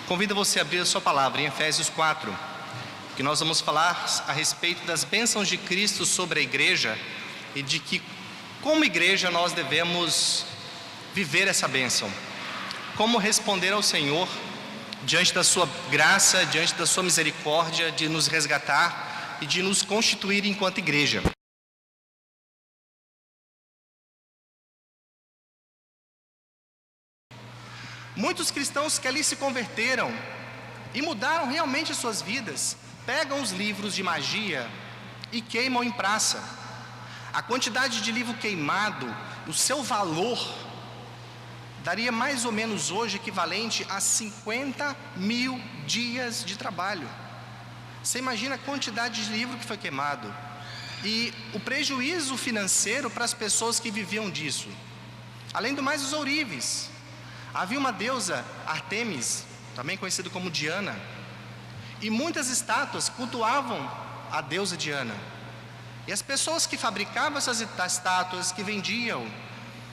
Convido você a abrir a sua palavra em Efésios 4, que nós vamos falar a respeito das bênçãos de Cristo sobre a igreja e de que, como igreja, nós devemos viver essa bênção. Como responder ao Senhor diante da sua graça, diante da sua misericórdia, de nos resgatar e de nos constituir enquanto igreja. Muitos cristãos que ali se converteram e mudaram realmente suas vidas, pegam os livros de magia e queimam em praça. A quantidade de livro queimado, o seu valor, daria mais ou menos hoje equivalente a 50 mil dias de trabalho. Você imagina a quantidade de livro que foi queimado e o prejuízo financeiro para as pessoas que viviam disso. Além do mais, os ourives. Havia uma deusa, Artemis, também conhecida como Diana, e muitas estátuas cultuavam a deusa Diana. E as pessoas que fabricavam essas estátuas, que vendiam,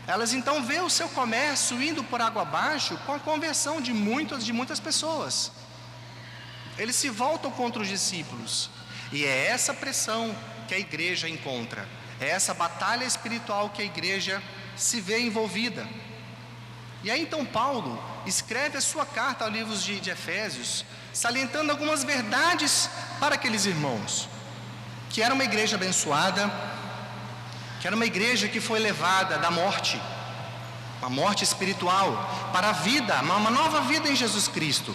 elas então vê o seu comércio indo por água abaixo com a conversão de muitas pessoas. Eles se voltam contra os discípulos. E é essa pressão que a igreja encontra. É essa batalha espiritual que a igreja se vê envolvida. E aí então Paulo escreve a sua carta aos livros de Efésios, salientando algumas verdades para aqueles irmãos. Que era uma igreja abençoada, que era uma igreja que foi levada da morte, uma morte espiritual, para a vida, uma nova vida em Jesus Cristo.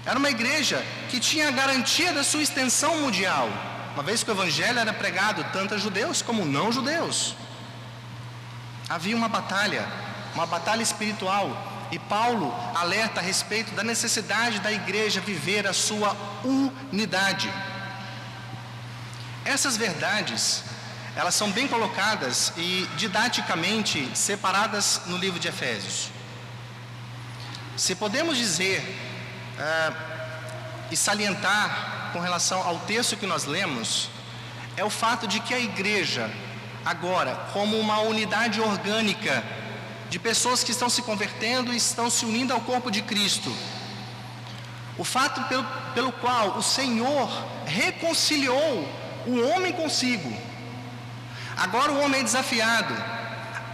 Era uma igreja que tinha a garantia da sua extensão mundial, uma vez que o evangelho era pregado tanto a judeus como não judeus. Havia uma batalha espiritual, e Paulo alerta a respeito da necessidade da igreja viver a sua unidade. Essas verdades, elas são bem colocadas e didaticamente separadas no livro de Efésios. Se podemos dizer e salientar com relação ao texto que nós lemos, é o fato de que a igreja, agora, como uma unidade orgânica de pessoas que estão se convertendo e estão se unindo ao corpo de Cristo, o fato pelo qual o Senhor reconciliou o homem consigo, agora o homem é desafiado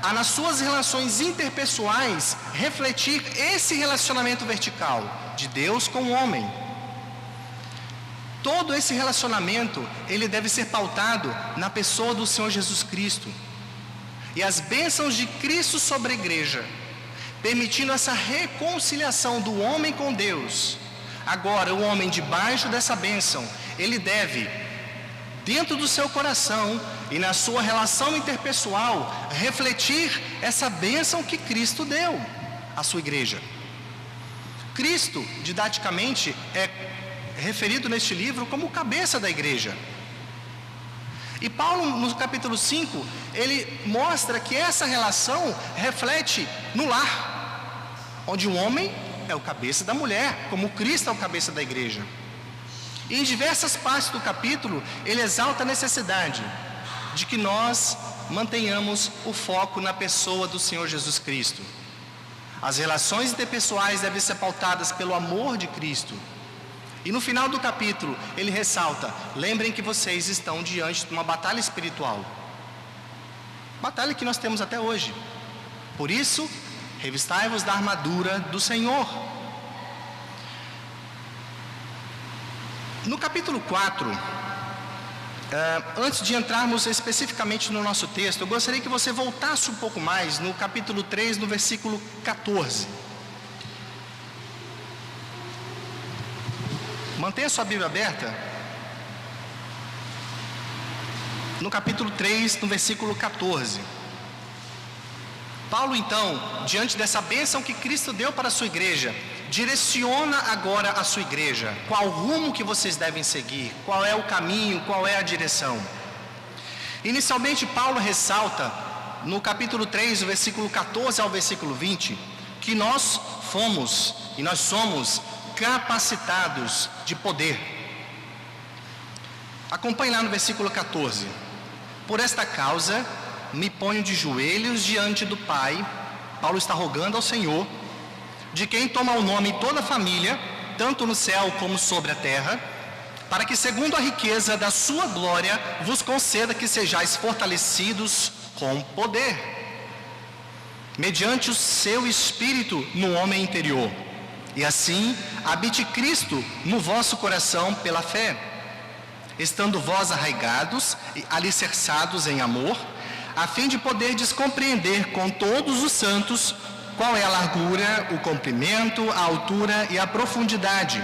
a, nas suas relações interpessoais, refletir esse relacionamento vertical de Deus com o homem. Todo esse relacionamento, ele deve ser pautado na pessoa do Senhor Jesus Cristo. E as bênçãos de Cristo sobre a igreja, permitindo essa reconciliação do homem com Deus. Agora, o homem debaixo dessa bênção, ele deve, dentro do seu coração e na sua relação interpessoal, refletir essa bênção que Cristo deu à sua igreja. Cristo, didaticamente, é referido neste livro como cabeça da igreja. E Paulo, no capítulo 5, ele mostra que essa relação reflete no lar, onde o homem é o cabeça da mulher, como Cristo é o cabeça da igreja. E em diversas partes do capítulo, ele exalta a necessidade de que nós mantenhamos o foco na pessoa do Senhor Jesus Cristo. As relações interpessoais devem ser pautadas pelo amor de Cristo. E no final do capítulo, ele ressalta: lembrem que vocês estão diante de uma batalha espiritual. Batalha que nós temos até hoje. Por isso, revistai-vos da armadura do Senhor. No capítulo 4, antes de entrarmos especificamente no nosso texto, eu gostaria que você voltasse um pouco mais no capítulo 3, no versículo 14. Mantenha sua Bíblia aberta. No capítulo 3, no versículo 14. Paulo, então, diante dessa bênção que Cristo deu para a sua igreja, direciona agora a sua igreja. Qual rumo que vocês devem seguir? Qual é o caminho? Qual é a direção? Inicialmente, Paulo ressalta, no capítulo 3, do versículo 14 ao versículo 20, que nós fomos e nós somos capacitados de poder. Acompanhe lá no versículo 14. Por esta causa, me ponho de joelhos diante do Pai. Paulo está rogando ao Senhor, de quem toma o nome toda a família, tanto no céu como sobre a terra, para que, segundo a riqueza da sua glória, vos conceda que sejais fortalecidos com poder, mediante o seu Espírito no homem interior, e assim habite Cristo no vosso coração pela fé, estando vós arraigados e alicerçados em amor, a fim de poderdes compreender com todos os santos qual é a largura, o comprimento, a altura e a profundidade,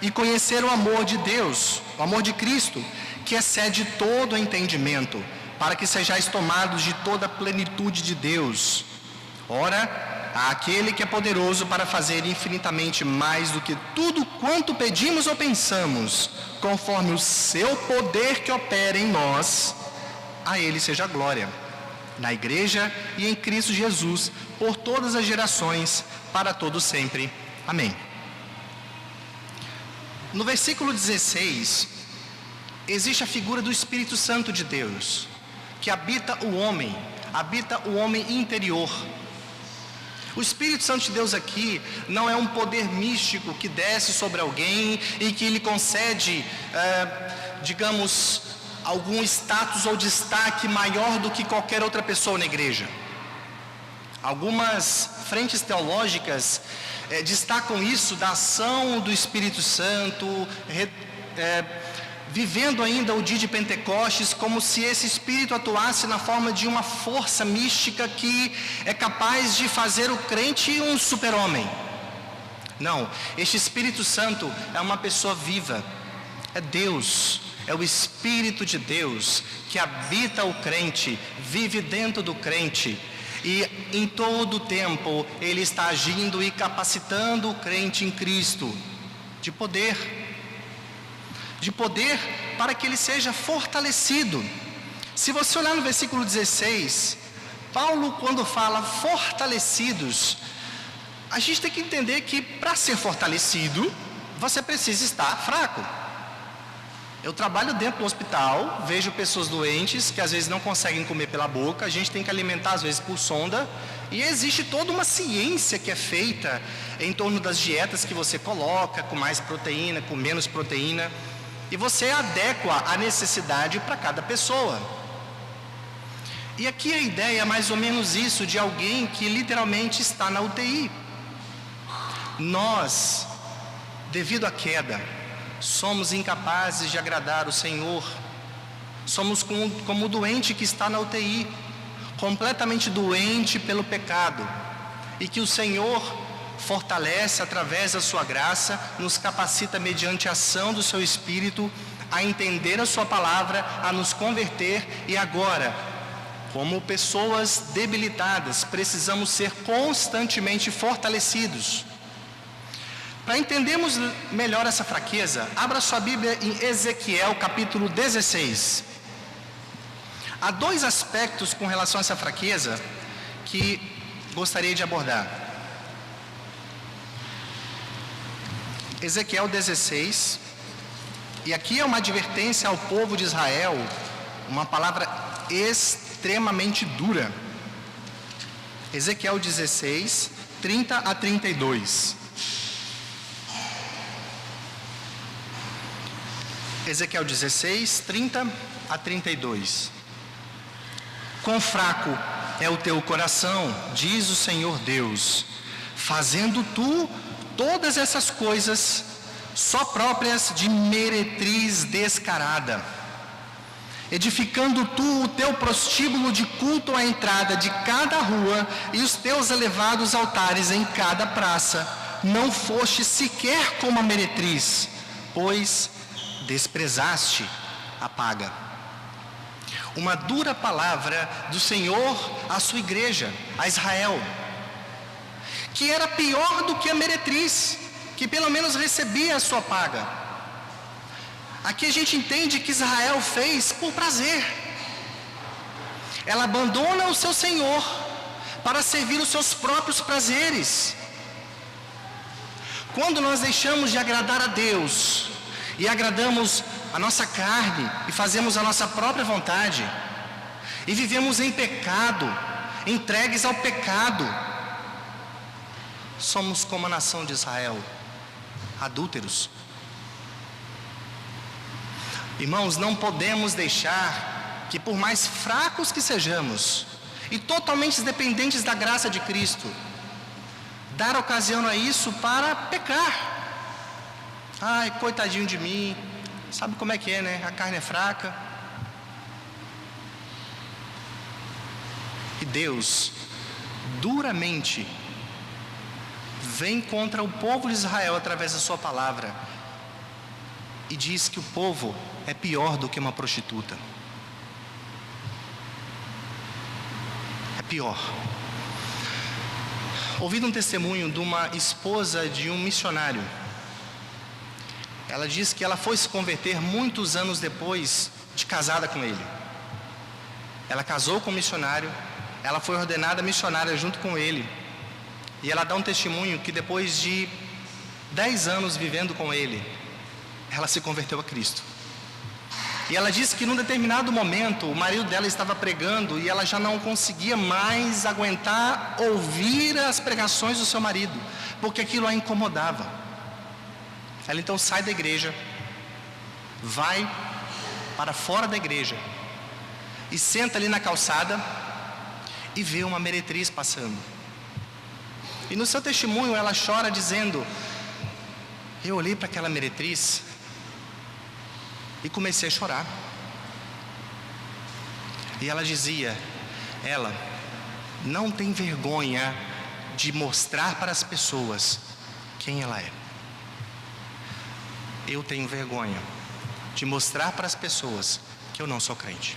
e conhecer o amor de Deus, o amor de Cristo, que excede todo o entendimento, para que sejais tomados de toda a plenitude de Deus. Ora, àquele que é poderoso para fazer infinitamente mais do que tudo quanto pedimos ou pensamos, conforme o seu poder que opera em nós, a ele seja a glória, na igreja e em Cristo Jesus, por todas as gerações, para todos sempre. Amém. No versículo 16, existe a figura do Espírito Santo de Deus, que habita o homem interior. O Espírito Santo de Deus aqui não é um poder místico que desce sobre alguém e que lhe concede, algum status ou destaque maior do que qualquer outra pessoa na igreja. Algumas frentes teológicas destacam isso da ação do Espírito Santo, vivendo ainda o dia de Pentecostes como se esse Espírito atuasse na forma de uma força mística que é capaz de fazer o crente um super-homem. Não, este Espírito Santo é uma pessoa viva, é Deus, é o Espírito de Deus que habita o crente, vive dentro do crente, e em todo o tempo ele está agindo e capacitando o crente em Cristo de poder para que ele seja fortalecido. Se você olhar no versículo 16, Paulo, quando fala fortalecidos, a gente tem que entender que para ser fortalecido, você precisa estar fraco. Eu trabalho dentro do hospital, vejo pessoas doentes que às vezes não conseguem comer pela boca, a gente tem que alimentar às vezes por sonda, e existe toda uma ciência que é feita em torno das dietas que você coloca, com mais proteína, com menos proteína, e você adequa a necessidade para cada pessoa. E aqui a ideia é mais ou menos isso, de alguém que literalmente está na UTI. Nós, devido à queda, somos incapazes de agradar o Senhor. Somos como o doente que está na UTI, completamente doente pelo pecado, e que o Senhor fortalece através da sua graça, nos capacita mediante a ação do seu Espírito a entender a sua palavra, a nos converter, e agora, como pessoas debilitadas, precisamos ser constantemente fortalecidos. Para entendermos melhor essa fraqueza, abra sua Bíblia em Ezequiel capítulo 16. Há dois aspectos com relação a essa fraqueza que gostaria de abordar. Ezequiel 16, e aqui é uma advertência ao povo de Israel, uma palavra extremamente dura. Ezequiel 16, 30 a 32. Ezequiel 16, 30 a 32. Quão fraco é o teu coração, diz o Senhor Deus, fazendo tu todas essas coisas só próprias de meretriz descarada, edificando tu o teu prostíbulo de culto à entrada de cada rua e os teus elevados altares em cada praça, não foste sequer como a meretriz, pois desprezaste a paga. Uma dura palavra do Senhor à sua igreja, a Israel, que era pior do que a meretriz, que pelo menos recebia a sua paga. Aqui a gente entende que Israel fez por prazer. Ela abandona o seu Senhor para servir os seus próprios prazeres. Quando nós deixamos de agradar a Deus e agradamos a nossa carne e fazemos a nossa própria vontade e vivemos em pecado, entregues ao pecado, somos como a nação de Israel, adúlteros. Irmãos, não podemos deixar que, por mais fracos que sejamos e totalmente dependentes da graça de Cristo, dar ocasião a isso para pecar. Ai, coitadinho de mim, sabe como é que é, né? A carne é fraca. E Deus, duramente, vem contra o povo de Israel através da sua palavra e diz que o povo é pior do que uma prostituta. É pior. Ouvi um testemunho de uma esposa de um missionário. Ela diz que ela foi se converter muitos anos depois de casada com ele. Ela casou com um missionário, ela foi ordenada missionária junto com ele. E ela dá um testemunho que depois de 10 anos vivendo com ele, ela se converteu a Cristo. E ela disse que num determinado momento o marido dela estava pregando e ela já não conseguia mais aguentar ouvir as pregações do seu marido, porque aquilo a incomodava. Ela então sai da igreja, vai para fora da igreja e senta ali na calçada e vê uma meretriz passando. E no seu testemunho ela chora dizendo: eu olhei para aquela meretriz e comecei a chorar. E ela dizia, ela não tem vergonha de mostrar para as pessoas quem ela é. Eu tenho vergonha de mostrar para as pessoas que eu não sou crente.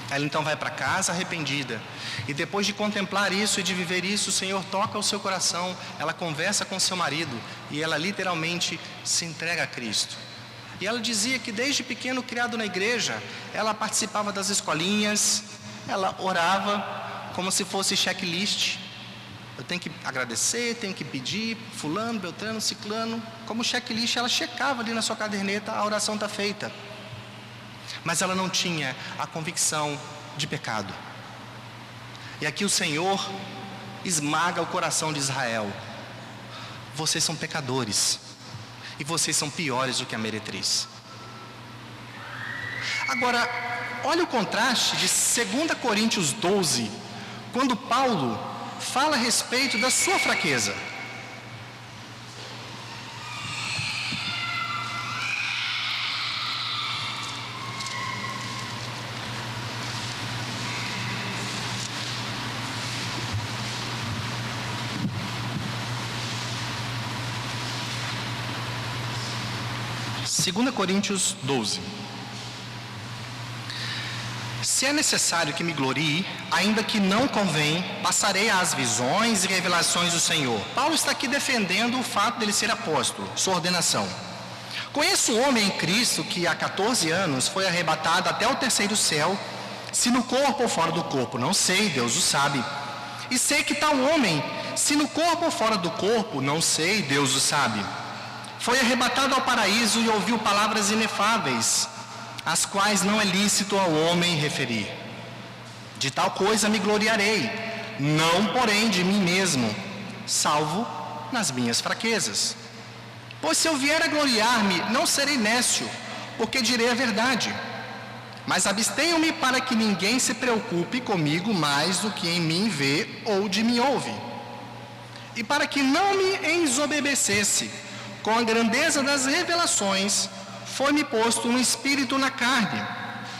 Ela então vai para casa arrependida, e depois de contemplar isso e de viver isso, o Senhor toca o seu coração, ela conversa com seu marido, e ela literalmente se entrega a Cristo. E ela dizia que desde pequeno, criado na igreja, ela participava das escolinhas, ela orava como se fosse checklist. Eu tenho que agradecer, tenho que pedir, fulano, beltrano, ciclano, como checklist, ela checava ali na sua caderneta, a oração está feita. Mas ela não tinha a convicção de pecado. E aqui o Senhor esmaga o coração de Israel. Vocês são pecadores, e vocês são piores do que a meretriz. Agora, olha o contraste de 2 Coríntios 12, quando Paulo fala a respeito da sua fraqueza. Segunda Coríntios 12. Se é necessário que me glorie, ainda que não convém, passarei às visões e revelações do Senhor. Paulo está aqui defendendo o fato dele ser apóstolo, sua ordenação. Conheço um homem em Cristo que há 14 anos foi arrebatado até o terceiro céu, se no corpo ou fora do corpo, não sei, Deus o sabe. E sei que tal homem, se no corpo ou fora do corpo, não sei, Deus o sabe. Foi arrebatado ao paraíso e ouviu palavras inefáveis, as quais não é lícito ao homem referir. De tal coisa me gloriarei, não porém de mim mesmo, salvo nas minhas fraquezas. Pois se eu vier a gloriar-me, não serei nécio, porque direi a verdade. Mas abstenho-me para que ninguém se preocupe comigo mais do que em mim vê ou de mim ouve. E para que não me ensoberbecesse com a grandeza das revelações, foi-me posto um espírito na carne,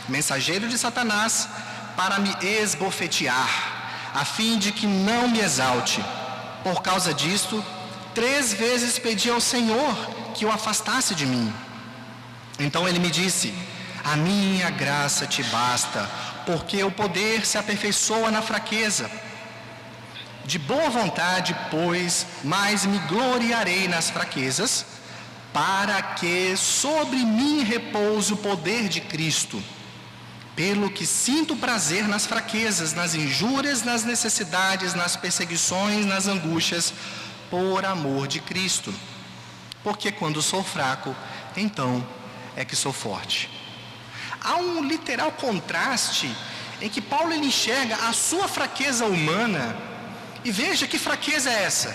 mensageiro de Satanás, para me esbofetear, a fim de que não me exalte. Por causa disto, 3 vezes pedi ao Senhor que o afastasse de mim. Então ele me disse: a minha graça te basta, porque o poder se aperfeiçoa na fraqueza. De boa vontade, pois, mais me gloriarei nas fraquezas, para que sobre mim repouse o poder de Cristo. Pelo que sinto prazer nas fraquezas, nas injúrias, nas necessidades, nas perseguições, nas angústias, por amor de Cristo. Porque quando sou fraco, então é que sou forte. Há um literal contraste em que Paulo ele enxerga a sua fraqueza humana E veja que fraqueza é essa.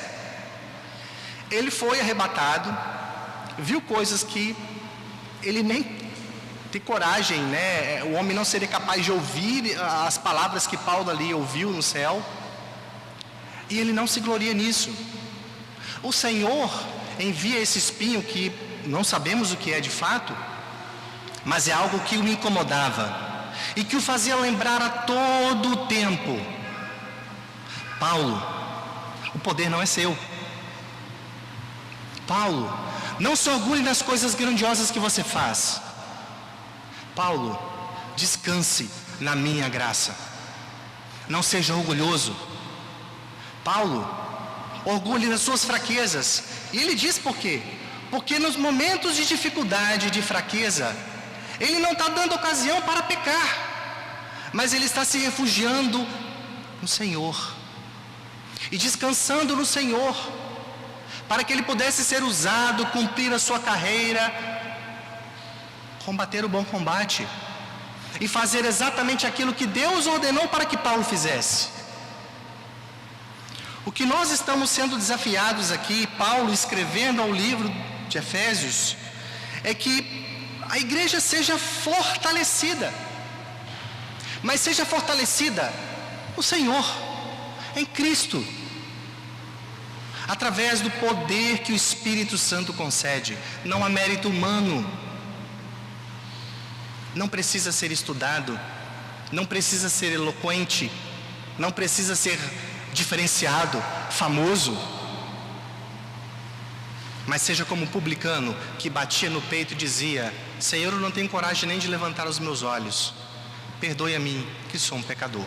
Ele foi arrebatado, viu coisas que ele nem tem coragem, né? O homem não seria capaz de ouvir as palavras que Paulo ali ouviu no céu. E ele não se gloria nisso. O Senhor envia esse espinho que não sabemos o que é de fato, mas é algo que o incomodava e que o fazia lembrar a todo o tempo: Paulo, o poder não é seu. Paulo, não se orgulhe das coisas grandiosas que você faz. Paulo, descanse na minha graça. Não seja orgulhoso. Paulo, orgulhe nas suas fraquezas. E ele diz por quê? Porque nos momentos de dificuldade, de fraqueza, ele não está dando ocasião para pecar, mas ele está se refugiando no Senhor e descansando no Senhor, para que ele pudesse ser usado, cumprir a sua carreira, combater o bom combate e fazer exatamente aquilo que Deus ordenou para que Paulo fizesse. O que nós estamos sendo desafiados aqui, Paulo escrevendo ao livro de Efésios, é que a igreja seja fortalecida, mas seja fortalecida no Senhor, em Cristo, através do poder que o Espírito Santo concede. Não há mérito humano, não precisa ser estudado, não precisa ser eloquente, não precisa ser diferenciado, famoso, mas seja como o publicano que batia no peito e dizia: Senhor, eu não tenho coragem nem de levantar os meus olhos, perdoe a mim que sou um pecador.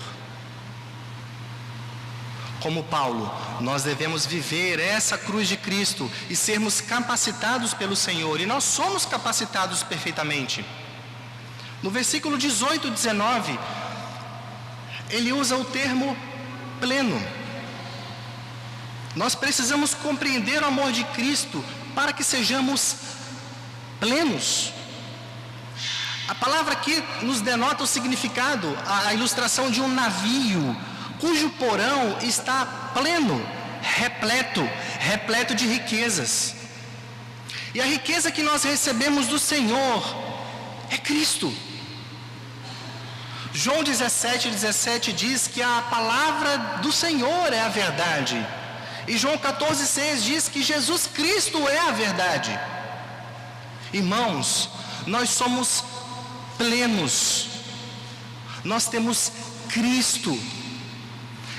Como Paulo, nós devemos viver essa cruz de Cristo e sermos capacitados pelo Senhor, e nós somos capacitados perfeitamente. No versículo 18 e 19, ele usa o termo pleno. Nós precisamos compreender o amor de Cristo para que sejamos plenos. A palavra aqui nos denota o significado, a ilustração de um navio cujo porão está pleno, repleto de riquezas. E a riqueza que nós recebemos do Senhor é Cristo. João 17:17 diz que a palavra do Senhor é a verdade. E João 14:6 diz que Jesus Cristo é a verdade. Irmãos, nós somos plenos. Nós temos Cristo,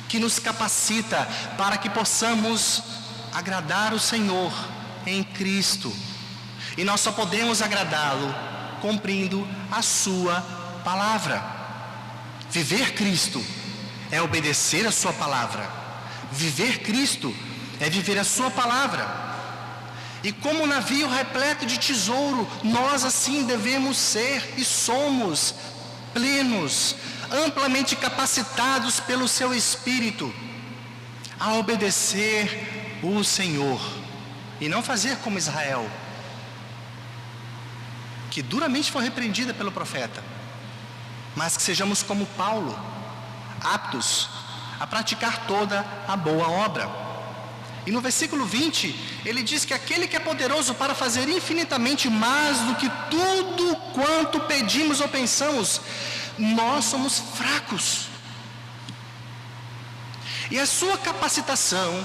que nos capacita para que possamos agradar o Senhor em Cristo. E nós só podemos agradá-lo cumprindo a sua palavra. Viver Cristo é obedecer a sua palavra. Viver Cristo é viver a sua palavra. E como um navio repleto de tesouro, nós assim devemos ser e somos plenos, amplamente capacitados pelo seu Espírito a obedecer o Senhor e não fazer como Israel, que duramente foi repreendida pelo profeta, mas que sejamos como Paulo, aptos a praticar toda a boa obra. E no versículo 20, ele diz que aquele que é poderoso para fazer infinitamente mais do que tudo quanto pedimos ou pensamos, nós somos fracos. E a sua capacitação,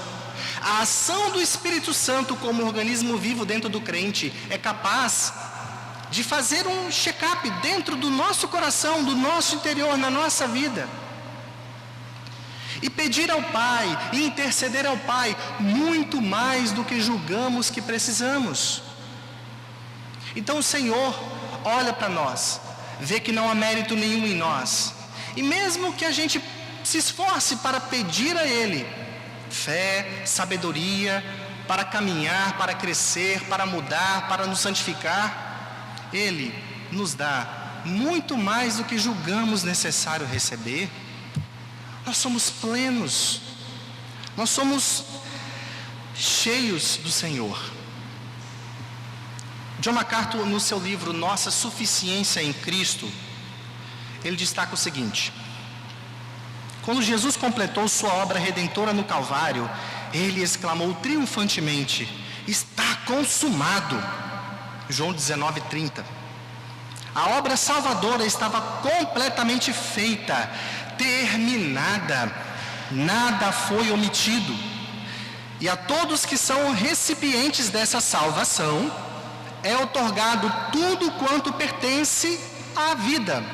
a ação do Espírito Santo como organismo vivo dentro do crente, é capaz de fazer um check-up dentro do nosso coração, do nosso interior, na nossa vida. E pedir ao Pai, e interceder ao Pai, muito mais do que julgamos que precisamos. Então o Senhor olha para nós, vê que não há mérito nenhum em nós, e mesmo que a gente se esforce para pedir a Ele fé, sabedoria, para caminhar, para crescer, para mudar, para nos santificar, Ele nos dá muito mais do que julgamos necessário receber. Nós somos plenos, nós somos cheios do Senhor. John MacArthur, no seu livro Nossa Suficiência em Cristo, ele destaca o seguinte: Quando Jesus completou sua obra redentora no Calvário, ele exclamou triunfantemente: está consumado. João 19:30. A obra salvadora estava completamente feita, terminada, nada foi omitido. E a todos que são recipientes dessa salvação, é outorgado tudo quanto pertence à vida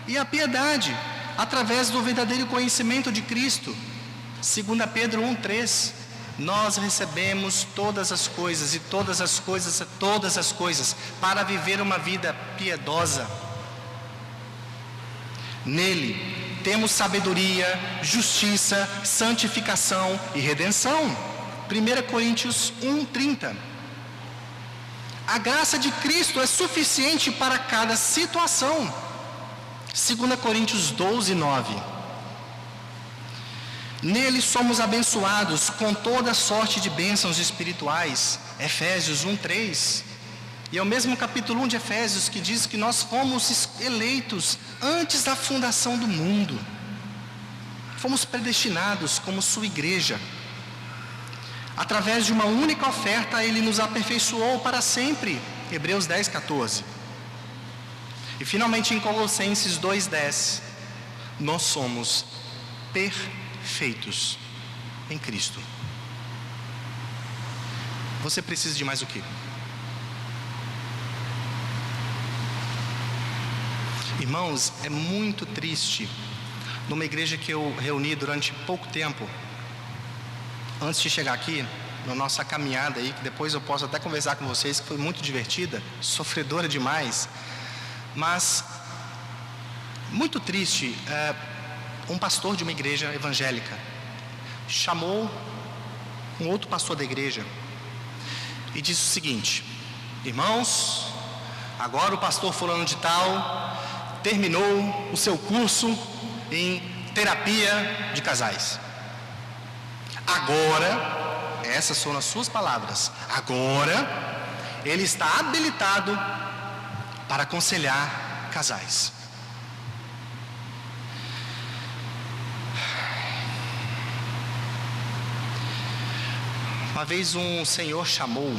e à piedade, através do verdadeiro conhecimento de Cristo. 2 Pedro 1:3. Nós recebemos todas as coisas, e todas as coisas, para viver uma vida piedosa. Nele temos sabedoria, justiça, santificação e redenção. 1 Coríntios 1:30. A graça de Cristo é suficiente para cada situação. 2 Coríntios 12:9. Nele somos abençoados com toda sorte de bênçãos espirituais. Efésios 1:3. E é o mesmo capítulo 1 de Efésios que diz que nós fomos eleitos antes da fundação do mundo. Fomos predestinados como sua igreja. Através de uma única oferta, ele nos aperfeiçoou para sempre. Hebreus 10:14. E finalmente em Colossenses 2:10, nós somos perfeitos em Cristo. Você precisa de mais o quê? Irmãos, é muito triste, numa igreja que eu reuni durante pouco tempo, antes de chegar aqui, na nossa caminhada aí, que depois eu posso até conversar com vocês, que foi muito divertida, sofredora demais, mas muito triste. Um pastor de uma igreja evangélica chamou um outro pastor da igreja e disse o seguinte: irmãos, agora o pastor fulano de tal terminou o seu curso em terapia de casais. Agora, essas foram as suas palavras, agora ele está habilitado para aconselhar casais. Uma vez um senhor chamou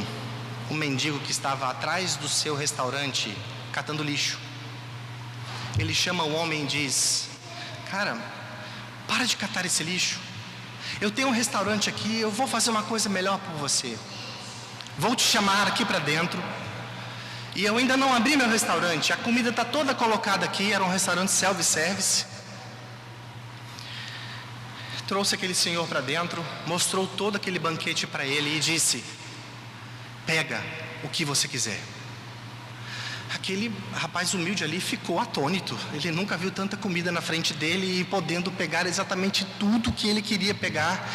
um mendigo que estava atrás do seu restaurante catando lixo. Ele chama o homem e diz: cara, para de catar esse lixo. Eu tenho um restaurante aqui, eu vou fazer uma coisa melhor por você. Vou te chamar aqui para dentro. E eu ainda não abri meu restaurante, a comida está toda colocada aqui, era um restaurante self-service. Trouxe aquele senhor para dentro, mostrou todo aquele banquete para ele e disse: pega o que você quiser. Aquele rapaz humilde ali ficou atônito. Ele nunca viu tanta comida na frente dele e podendo pegar exatamente tudo que ele queria pegar.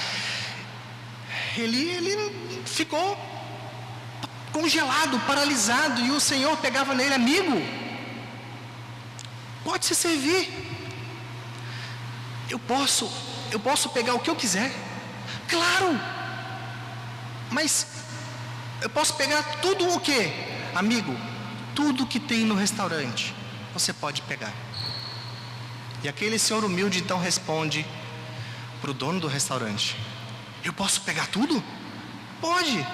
Ele ficou congelado, paralisado, e o Senhor pegava nele: amigo, pode se servir. Eu posso pegar o que eu quiser. Claro. Mas eu posso pegar tudo o quê? Amigo, tudo que tem no restaurante, você pode pegar. E aquele senhor humilde então responde para o dono do restaurante: eu posso pegar tudo? Pode.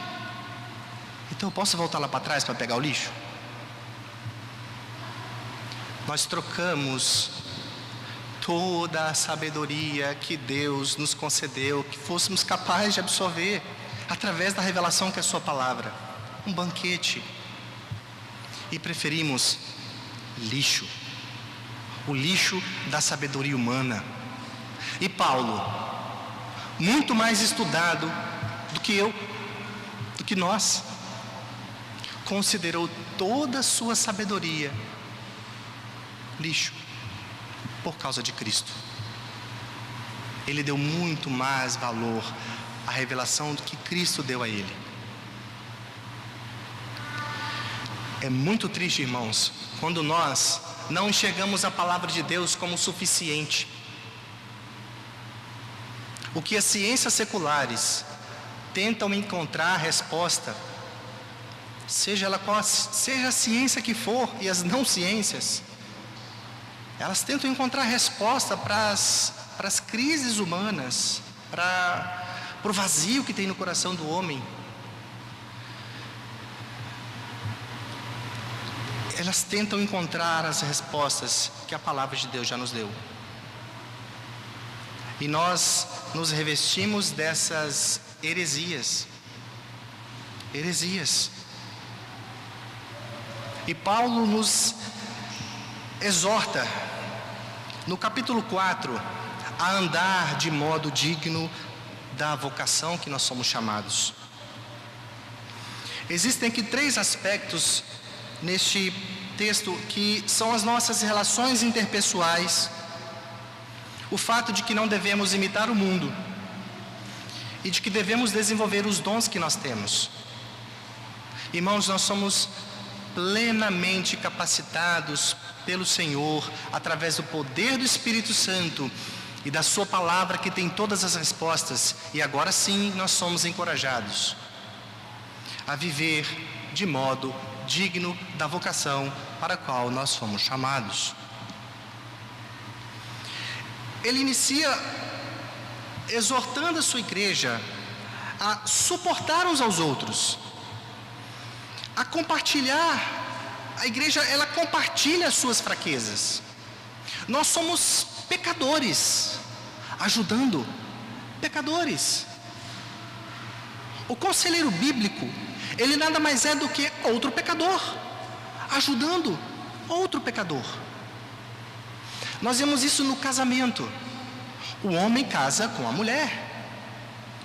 Então eu posso voltar lá para trás para pegar o lixo? Nós trocamos toda a sabedoria que Deus nos concedeu, que fôssemos capazes de absorver através da revelação que é a sua palavra, um banquete, e preferimos lixo, o lixo da sabedoria humana. E Paulo, muito mais estudado do que eu, do que nós, considerou toda a sua sabedoria lixo por causa de Cristo. Ele deu muito mais valor à revelação do que Cristo deu a ele. É muito triste, irmãos, quando nós não enxergamos a palavra de Deus como suficiente. O que as ciências seculares tentam encontrar resposta, seja a ciência que for, e as não ciências, elas tentam encontrar resposta para as para as crises humanas, para o vazio que tem no coração do homem, elas tentam encontrar as respostas que a palavra de Deus já nos deu. E nós nos revestimos dessas heresias. E Paulo nos exorta, no capítulo 4, a andar de modo digno da vocação que nós somos chamados. Existem aqui 3 aspectos neste texto que são as nossas relações interpessoais, o fato de que não devemos imitar o mundo e de que devemos desenvolver os dons que nós temos. Irmãos, nós somos plenamente capacitados pelo Senhor, através do poder do Espírito Santo e da sua palavra que tem todas as respostas, e agora sim nós somos encorajados a viver de modo digno da vocação para a qual nós fomos chamados. Ele inicia exortando a sua igreja a suportar uns aos outros, a compartilhar. A igreja, ela compartilha as suas fraquezas. Nós somos pecadores, ajudando pecadores. O conselheiro bíblico, ele nada mais é do que outro pecador, ajudando outro pecador. Nós vemos isso no casamento. O homem casa com a mulher,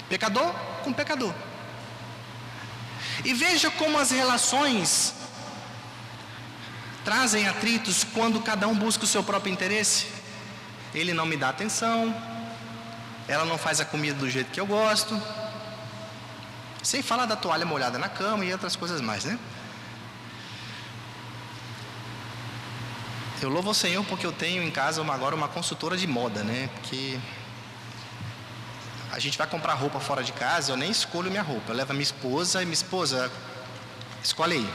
pecador com pecador. E veja como as relações trazem atritos quando cada um busca o seu próprio interesse. Ele não me dá atenção, ela não faz a comida do jeito que eu gosto, sem falar da toalha molhada na cama e outras coisas mais, né? Eu louvo ao Senhor porque eu tenho em casa agora uma consultora de moda, né? Porque a gente vai comprar roupa fora de casa, eu nem escolho minha roupa, eu levo a minha esposa e minha esposa, escolhe aí.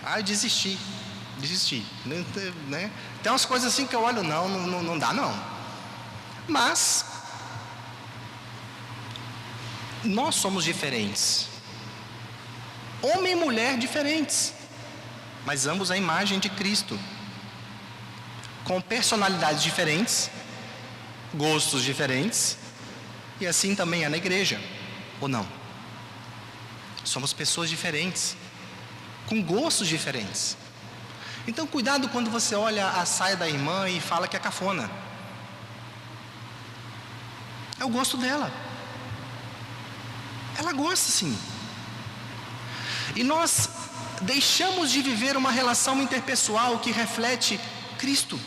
Ah, eu desisti, né? Tem umas coisas assim que eu olho, não dá não. Mas nós somos diferentes, homem e mulher diferentes, mas ambos a imagem de Cristo, com personalidades diferentes, gostos diferentes, e assim também é na igreja, ou não? Somos pessoas diferentes, com gostos diferentes. Então cuidado quando você olha a saia da irmã e fala que é cafona. É o gosto dela. Ela gosta sim. E nós deixamos de viver uma relação interpessoal que reflete Cristo.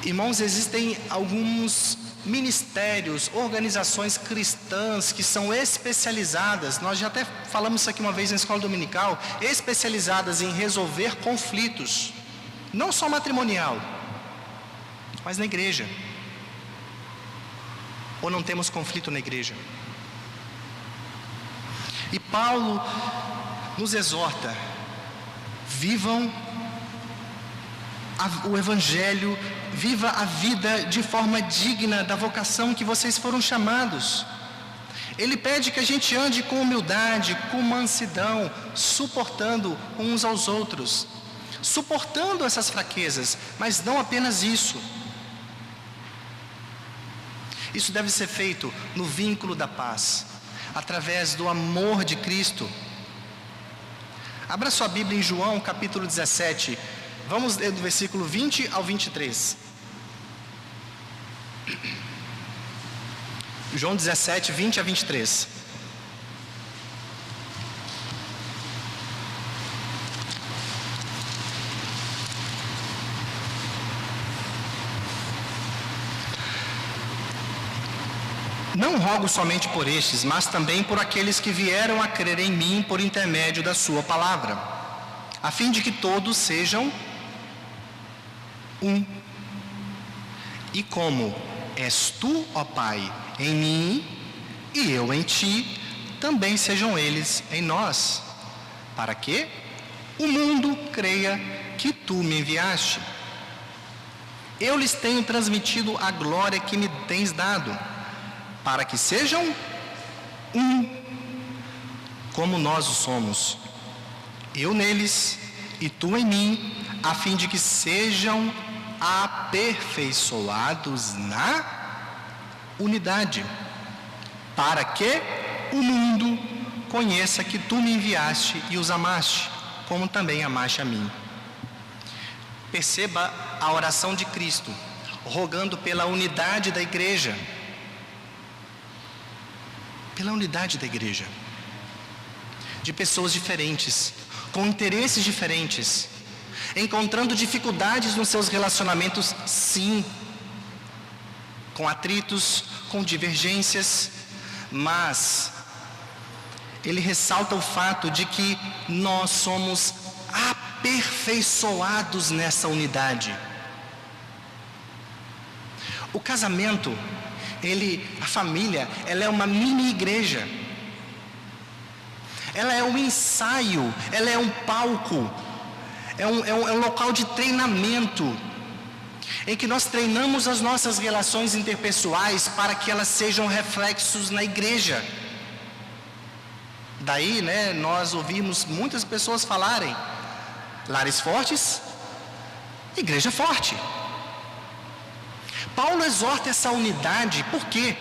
Irmãos, existem alguns ministérios, organizações cristãs que são especializadas, nós já até falamos isso aqui uma vez na escola dominical, especializadas em resolver conflitos, não só matrimonial, mas na igreja. Ou não temos conflito na igreja? E Paulo nos exorta: vivam o Evangelho, viva a vida de forma digna da vocação que vocês foram chamados. Ele pede que a gente ande com humildade, com mansidão, suportando uns aos outros, suportando essas fraquezas, mas não apenas isso. Isso deve ser feito no vínculo da paz, através do amor de Cristo. Abra sua Bíblia em João capítulo 17, vamos ler do versículo 20 ao 23. João 17, 20 a 23. Não rogo somente por estes, mas também por aqueles que vieram a crer em mim por intermédio da sua palavra, a fim de que todos sejam um. E como és tu, ó Pai, em mim e eu em ti, também sejam eles em nós, para que o mundo creia que tu me enviaste. eu lhes tenho transmitido a glória que me tens dado, para que sejam um, como nós o somos, eu neles e tu em mim, a fim de que sejam aperfeiçoados na unidade, para que o mundo conheça que tu me enviaste e os amaste, como também amaste a mim. Perceba a oração de Cristo, rogando pela unidade da igreja. Pela unidade da igreja. De pessoas diferentes, com interesses diferentes, encontrando dificuldades nos seus relacionamentos, sim, com atritos, com divergências, mas ele ressalta o fato de que nós somos aperfeiçoados nessa unidade. O casamento, a família, ela é uma mini igreja. Ela é um ensaio, ela é um palco, é um local de treinamento, em que nós treinamos as nossas relações interpessoais para que elas sejam reflexos na igreja. Daí, nós ouvimos muitas pessoas falarem, lares fortes, igreja forte. Paulo exorta essa unidade, por quê?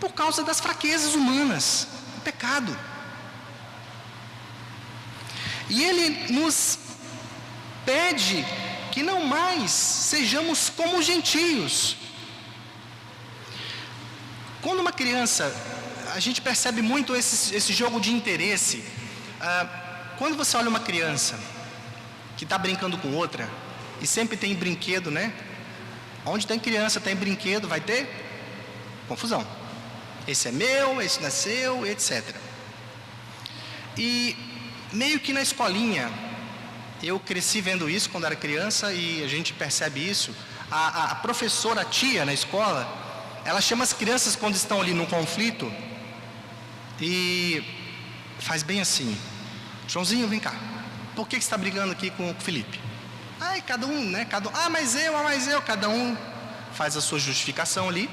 Por causa das fraquezas humanas, do pecado. E ele nos pede que não mais sejamos como os gentios. Quando uma criança, a gente percebe muito esse jogo de interesse. Quando você olha uma criança que está brincando com outra, e sempre tem brinquedo, Onde tem criança, tem brinquedo, vai ter confusão. Esse é meu, esse não é seu, etc. E meio que na escolinha, eu cresci vendo isso quando era criança e a gente percebe isso. A professora, a tia na escola, ela chama as crianças quando estão ali num conflito e faz bem assim: Joãozinho, vem cá, por que você está brigando aqui com o Felipe? Aí cada um, mas eu, cada um faz a sua justificação ali,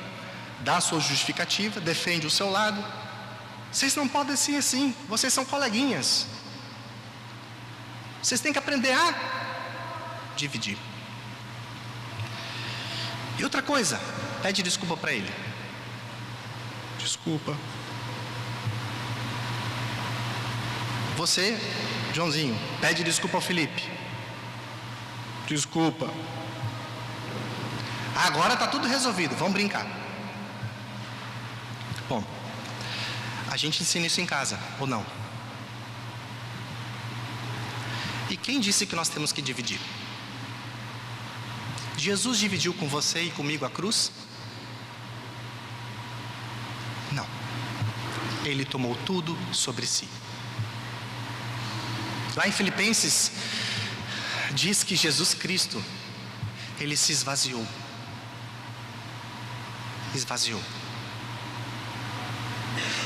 dá a sua justificativa, defende o seu lado. Vocês não podem ser assim, vocês são coleguinhas. Vocês têm que aprender a dividir. E outra coisa, pede desculpa para ele. Desculpa. Você, Joãozinho, pede desculpa ao Felipe. Desculpa. Agora está tudo resolvido, vamos brincar. Bom, a gente ensina isso em casa, ou não? E quem disse que nós temos que dividir? Jesus dividiu com você e comigo a cruz? Não. Ele tomou tudo sobre si. Lá em Filipenses, diz que Jesus Cristo, ele se esvaziou. Esvaziou.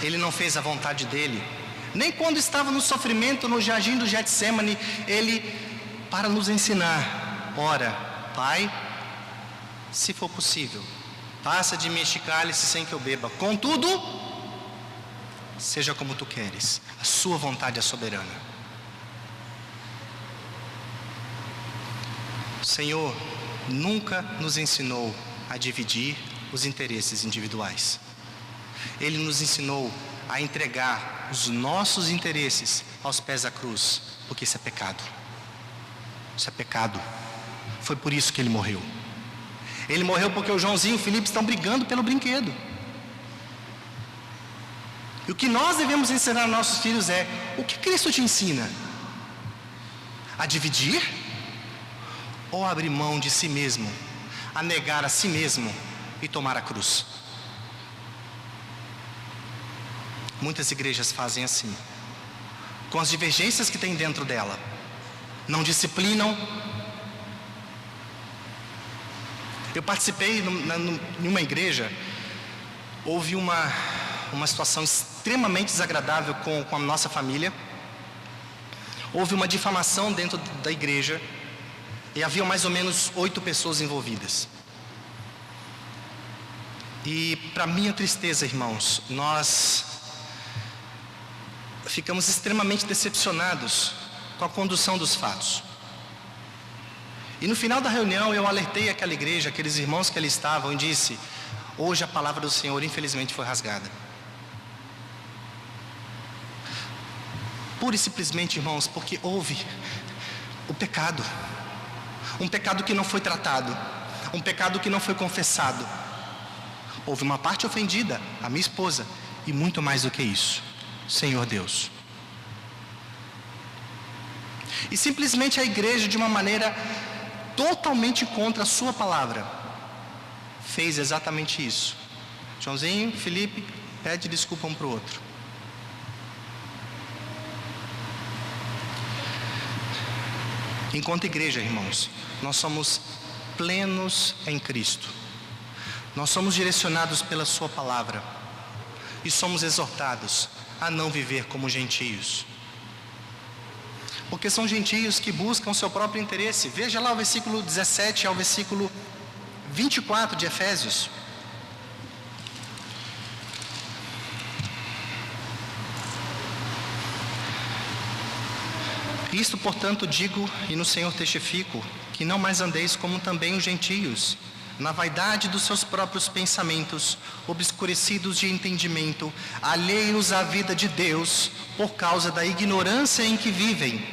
Ele não fez a vontade dele. Nem quando estava no sofrimento, no jardim do Getsêmani, ele, para nos ensinar, ora, Pai, se for possível, passa de mim este cálice sem que eu beba. Contudo, seja como tu queres. A sua vontade é soberana. O Senhor nunca nos ensinou a dividir os interesses individuais. Ele nos ensinou a entregar os nossos interesses aos pés da cruz, porque isso é pecado. Isso é pecado. Foi por isso que ele morreu. Ele morreu porque o Joãozinho e o Felipe estão brigando pelo brinquedo. E o que nós devemos ensinar aos nossos filhos é: o que Cristo te ensina? A dividir? Ou abrir mão de si mesmo, a negar a si mesmo e tomar a cruz? Muitas igrejas fazem assim, com as divergências que tem dentro dela, não disciplinam. Eu participei em uma igreja, houve uma situação extremamente desagradável com a nossa família. Houve uma difamação dentro da igreja, E havia mais ou menos 8 pessoas envolvidas. E, para minha tristeza, irmãos, nós ficamos extremamente decepcionados com a condução dos fatos. E no final da reunião eu alertei aquela igreja, aqueles irmãos que ali estavam, e disse: hoje a palavra do Senhor infelizmente foi rasgada. Pura e simplesmente, irmãos, porque houve o pecado. Um pecado que não foi tratado, um pecado que não foi confessado. Houve uma parte ofendida, a minha esposa, e muito mais do que isso, Senhor Deus. E simplesmente a igreja, de uma maneira totalmente contra a sua palavra, fez exatamente isso. Joãozinho, Felipe, pede desculpa um para o outro. Enquanto igreja, irmãos, nós somos plenos em Cristo. Nós somos direcionados pela sua palavra e somos exortados a não viver como gentios. Porque são gentios que buscam o seu próprio interesse. Veja lá o versículo 17 ao versículo 24 de Efésios. Isto, portanto, digo e no Senhor testifico, que não mais andeis como também os gentios, na vaidade dos seus próprios pensamentos, obscurecidos de entendimento, alheios à vida de Deus, por causa da ignorância em que vivem,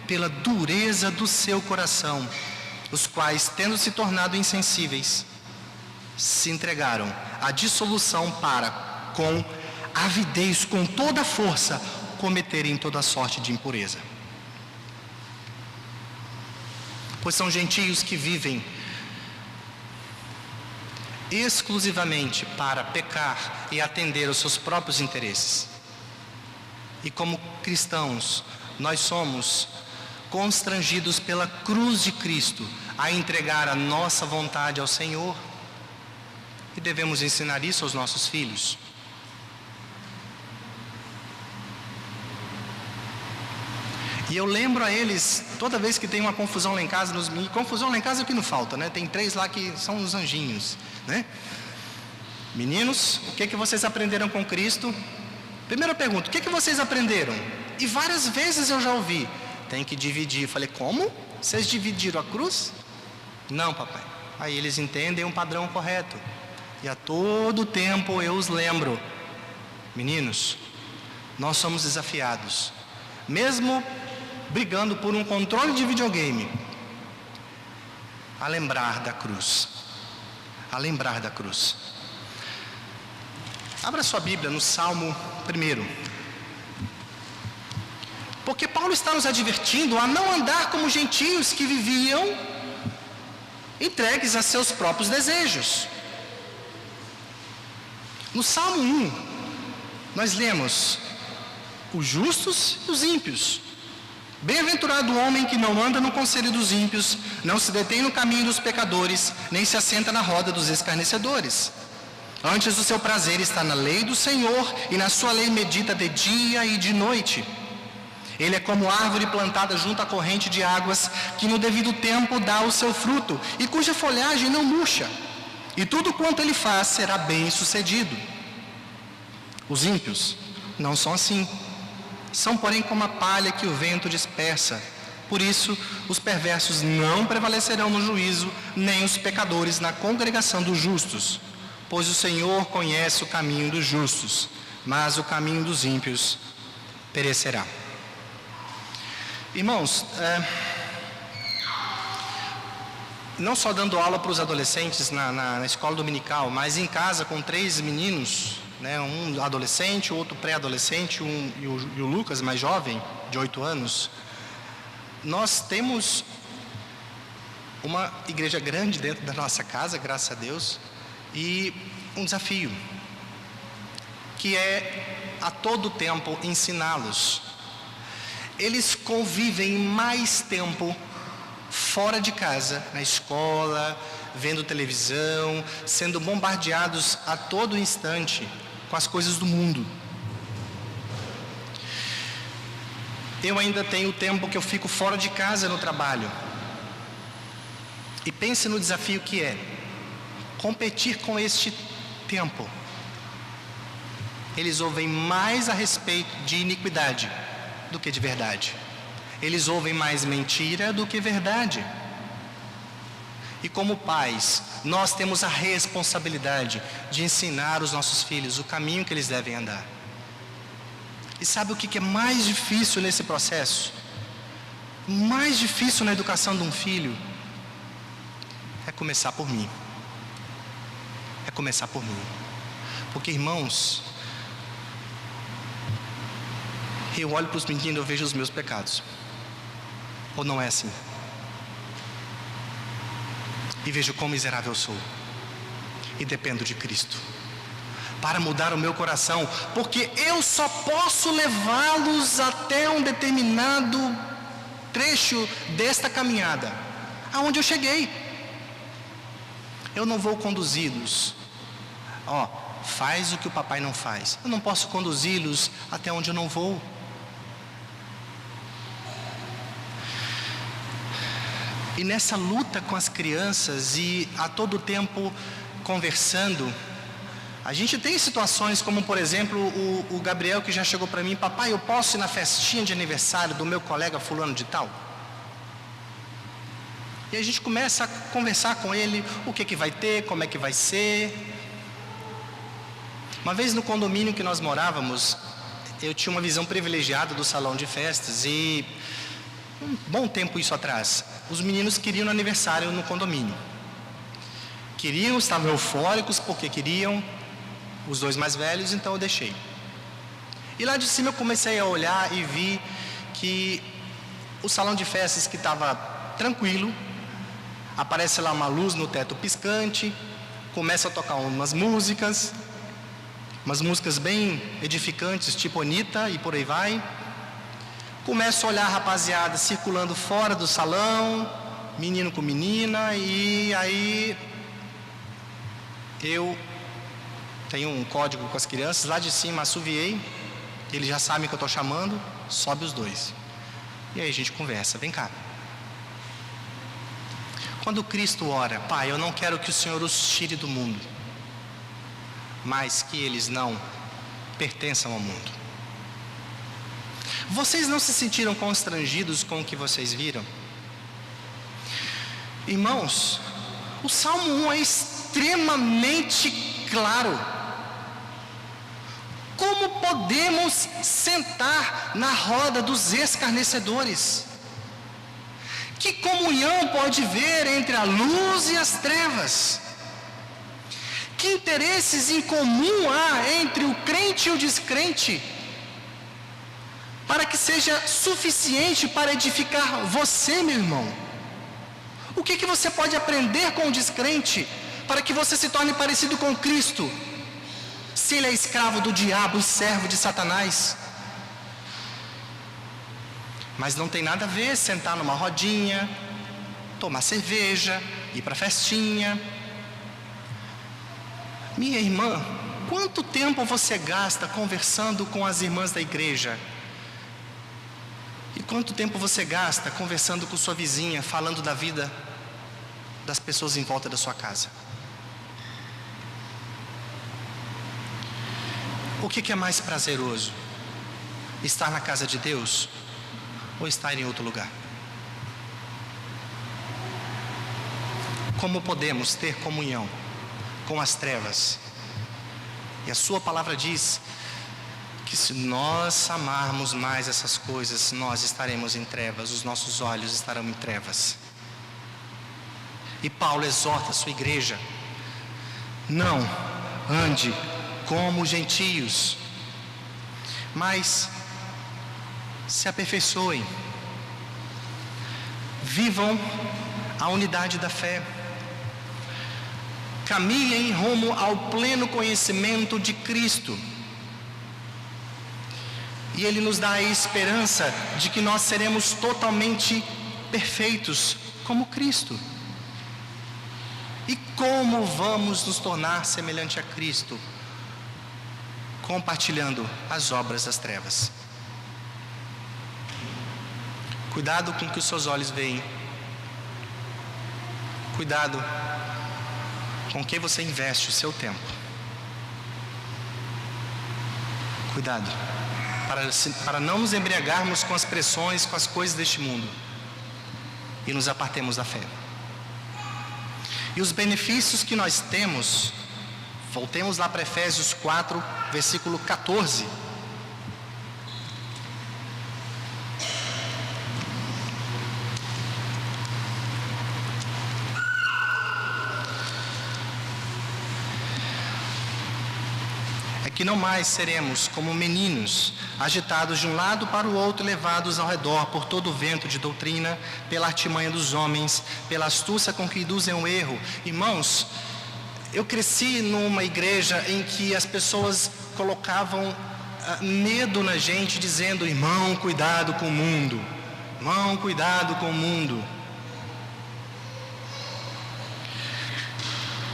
pela dureza do seu coração, os quais, tendo se tornado insensíveis, se entregaram à dissolução para, com avidez, com toda a força, cometerem toda sorte de impureza. Pois são gentios que vivem exclusivamente para pecar e atender aos seus próprios interesses. E como cristãos, nós somos constrangidos pela cruz de Cristo a entregar a nossa vontade ao Senhor. E devemos ensinar isso aos nossos filhos. E eu lembro a eles, toda vez que tem uma confusão lá em casa, confusão lá em casa é o que não falta, né? Tem 3 lá que são os anjinhos, né? Meninos, o que vocês aprenderam com Cristo? Primeira pergunta, o que vocês aprenderam? E várias vezes eu já ouvi, tem que dividir. Eu falei, como? Vocês dividiram a cruz? Não, papai. Aí eles entendem um padrão correto. E a todo tempo eu os lembro, meninos, nós somos desafiados, mesmo brigando por um controle de videogame, a lembrar da cruz. A lembrar da cruz. Abra sua Bíblia no Salmo 1. Porque Paulo está nos advertindo a não andar como gentios que viviam entregues a seus próprios desejos. No Salmo 1, nós lemos: os justos e os ímpios. Bem-aventurado o homem que não anda no conselho dos ímpios, não se detém no caminho dos pecadores, nem se assenta na roda dos escarnecedores. Antes o seu prazer está na lei do Senhor, e na sua lei medita de dia e de noite. Ele é como árvore plantada junto à corrente de águas, que no devido tempo dá o seu fruto, e cuja folhagem não murcha, e tudo quanto ele faz será bem sucedido. Os ímpios não são assim. São, porém, como a palha que o vento dispersa. Por isso, os perversos não prevalecerão no juízo, nem os pecadores na congregação dos justos. Pois o Senhor conhece o caminho dos justos, mas o caminho dos ímpios perecerá. Irmãos, não só dando aula para os adolescentes na escola dominical, mas em casa com 3 meninos, né, um adolescente, o outro pré-adolescente, e o Lucas, mais jovem, de 8 anos. Nós temos uma igreja grande dentro da nossa casa, graças a Deus, e um desafio, que é a todo tempo ensiná-los. Eles convivem mais tempo fora de casa, na escola, vendo televisão, sendo bombardeados a todo instante com as coisas do mundo. Eu ainda tenho tempo que eu fico fora de casa no trabalho. E pense no desafio que é competir com este tempo. Eles ouvem mais a respeito de iniquidade do que de verdade. Eles ouvem mais mentira do que verdade. E como pais, nós temos a responsabilidade de ensinar os nossos filhos o caminho que eles devem andar. E sabe o que é mais difícil nesse processo? Mais difícil na educação de um filho é começar por mim. É começar por mim. Porque, irmãos, eu olho para os meninos e eu vejo os meus pecados. Ou não é assim? E vejo quão miserável eu sou. E dependo de Cristo para mudar o meu coração, porque eu só posso levá-los até um determinado trecho desta caminhada, aonde eu cheguei. Eu não vou conduzi-los. Faz o que o papai não faz. Eu não posso conduzi-los até onde eu não vou. E nessa luta com as crianças e a todo tempo conversando, a gente tem situações como, por exemplo, o Gabriel, que já chegou para mim: papai, eu posso ir na festinha de aniversário do meu colega fulano de tal? E a gente começa a conversar com ele, o que vai ter, como é que vai ser. Uma vez no condomínio que nós morávamos, eu tinha uma visão privilegiada do salão de festas e, um bom tempo isso atrás, os meninos queriam no aniversário no condomínio. Queriam, estavam eufóricos porque queriam, os dois mais velhos, então eu deixei. E lá de cima eu comecei a olhar e vi que o salão de festas, que estava tranquilo, aparece lá uma luz no teto piscante, começa a tocar umas músicas bem edificantes, tipo Anitta e por aí vai. Começo a olhar a rapaziada circulando fora do salão, menino com menina, e aí eu tenho um código com as crianças, lá de cima assoviei, eles já sabem que eu estou chamando, sobe os dois. E aí a gente conversa: vem cá. Quando Cristo ora: Pai, eu não quero que o Senhor os tire do mundo, mas que eles não pertençam ao mundo. Vocês não se sentiram constrangidos com o que vocês viram? Irmãos, o Salmo 1 é extremamente claro. Como podemos sentar na roda dos escarnecedores? Que comunhão pode haver entre a luz e as trevas? Que interesses em comum há entre o crente e o descrente, para que seja suficiente para edificar você, meu irmão? O que você pode aprender com o descrente para que você se torne parecido com Cristo, se ele é escravo do diabo e servo de Satanás? Mas não tem nada a ver sentar numa rodinha, tomar cerveja, ir para festinha. Minha irmã, quanto tempo você gasta conversando com as irmãs da igreja? E quanto tempo você gasta conversando com sua vizinha, falando da vida das pessoas em volta da sua casa? O que é mais prazeroso? Estar na casa de Deus ou estar em outro lugar? Como podemos ter comunhão com as trevas? E a sua palavra diz que se nós amarmos mais essas coisas, nós estaremos em trevas, os nossos olhos estarão em trevas. E Paulo exorta a sua igreja: não ande como os gentios, mas se aperfeiçoem, vivam a unidade da fé, caminhem rumo ao pleno conhecimento de Cristo. E Ele nos dá a esperança de que nós seremos totalmente perfeitos como Cristo. E como vamos nos tornar semelhante a Cristo? Compartilhando as obras das trevas. Cuidado com o que os seus olhos veem. Cuidado com quem você investe o seu tempo. Cuidado, para não nos embriagarmos com as pressões, com as coisas deste mundo e nos apartemos da fé. E os benefícios que nós temos, voltemos lá para Efésios 4, versículo 14. Que não mais seremos como meninos, agitados de um lado para o outro, levados ao redor por todo o vento de doutrina, pela artimanha dos homens, pela astúcia com que induzem o erro. Irmãos, eu cresci numa igreja em que as pessoas colocavam medo na gente, dizendo: irmão, cuidado com o mundo, irmão, cuidado com o mundo.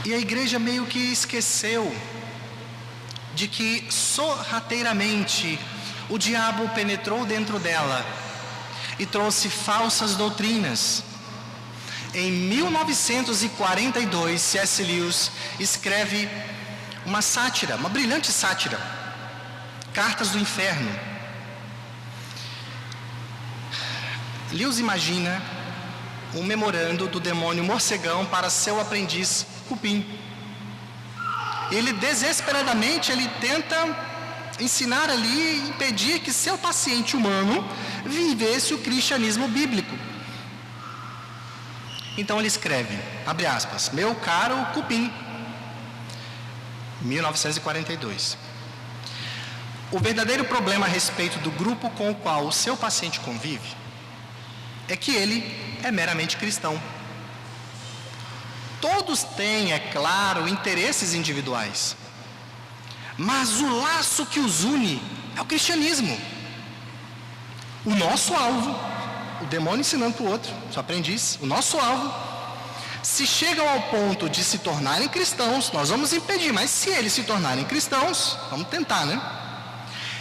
E a igreja meio que esqueceu de que sorrateiramente o diabo penetrou dentro dela e trouxe falsas doutrinas. Em 1942, C.S. Lewis escreve uma sátira, uma brilhante sátira, Cartas do Inferno. Lewis imagina um memorando do demônio morcegão para seu aprendiz cupim. Ele desesperadamente tenta ensinar ali, impedir que seu paciente humano vivesse o cristianismo bíblico. Então ele escreve, abre aspas, meu caro cupim, 1942. O verdadeiro problema a respeito do grupo com o qual o seu paciente convive é que ele é meramente cristão. Todos têm, é claro, interesses individuais, mas o laço que os une é o cristianismo. O nosso alvo, o demônio ensinando para o outro, seu aprendiz, o nosso alvo, se chegam ao ponto de se tornarem cristãos, nós vamos impedir, mas se eles se tornarem cristãos, vamos tentar, né?